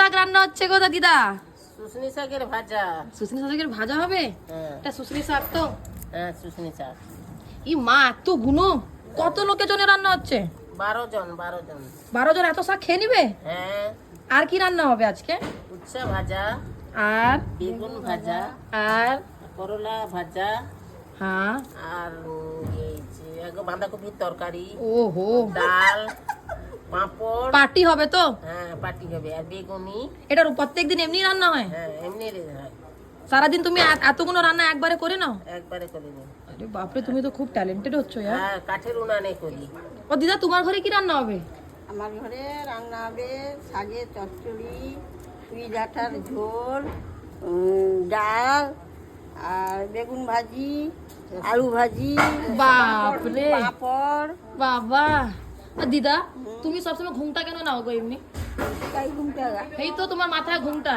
শাক রান্না হচ্ছে গো দিদা? শুশনি শাকের ভাজা। শুশনি শাকের ভাজা হবে? হ্যাঁ এটা শুশনি শাক তো? হ্যাঁ শুশনি শাক। ই মা, এত গুনো! কত লোকের জন্য রান্না হচ্ছে? 12 জন 12 জন। 12 জন এত শাক খেয়ে নিবে? হ্যাঁ, আর কি রান্না হবে আজকে? উচ্ছে ভাজা, আর বেগুন ভাজা, আর করলা ভাজা, হ্যাঁ, আর এই যে বাঁধাকপির তরকারি, ওহো, ডাল, পাঁপড়। পার্টি হবে তো? হ্যাঁ পাটি হবে, আর বেগুনি। এটা প্রত্যেকদিন এমনি রান্না হয়? হ্যাঁ এমনি হয়। সারাদিন তুমি এতগুলো রান্না একবারে করে নাও? একবারে করে নিই। আরে বাপরে, তুমি তো খুব ট্যালেন্টেড হচ্ছ ইয়ার। হ্যাঁ কাঠের উনানে করি। ও দিদা, তোমার ঘরে কি রান্না হবে? আমার ঘরে রান্না হবে শাকের চচ্চড়ি, পুঁই ডাঁটার ঝোল, ডাল, আর বেগুন ভাজি, আলু ভাজি, বাপরে, পাঁপড়। বাবা। আর দিদা, তুমি সবসময় ঘুমটা কেন নাও গো এমনি? তাই ঘুমটা এই তো তোমার মাথায় ঘুমটা।